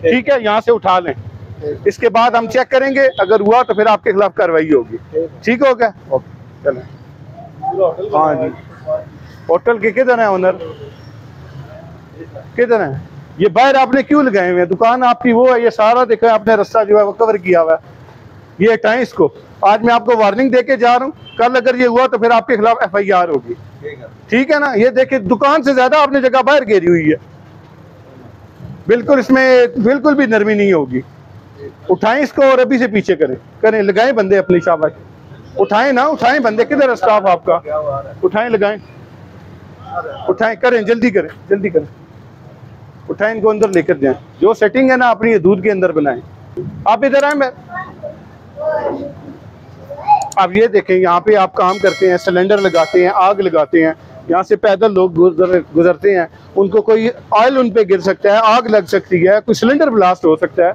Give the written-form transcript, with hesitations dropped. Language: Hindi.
ठीक है, यहाँ से उठा लें। इसके बाद हम चेक करेंगे, अगर हुआ तो फिर आपके खिलाफ कार्रवाई होगी। ठीक हो गया? ओके चलें। हाँ जी, होटल के किधर है ओनर, किधर है? ये बाहर आपने क्यों लगाए हुए हैं? दुकान आपकी वो है, ये सारा देखा आपने रास्ता जो है वो कवर किया हुआ है। ये हटाएं इसको। आज मैं आपको वार्निंग देके जा रहा हूँ, कल अगर ये हुआ तो फिर आपके खिलाफ FIR होगी। ठीक है ना? ये देखिए दुकान से ज्यादा आपने जगह बाहर घेरी हुई है, बिल्कुल इसमें बिल्कुल भी नरमी नहीं होगी। उठाएं इसको और अभी से पीछे करें, लगाएं बंदे अपनी शाबाश। उठाएं ना, उठाएं बंदे, किधर है स्टाफ आपका? उठाएं, लगाएं, उठाएं, करें, जल्दी करें, जल्दी करें। उठाएं, इनको अंदर लेकर जाएं। जो सेटिंग है ना अपनी दूध के अंदर बनाएं। आप इधर आए, मैं आप ये देखें, यहाँ पे आप काम करते हैं, सिलेंडर लगाते हैं, आग लगाते हैं, यहाँ से पैदल लोग गुजरते हैं, उनको कोई ऑयल उन पे गिर सकता है, आग लग सकती है, कोई सिलेंडर ब्लास्ट हो सकता है।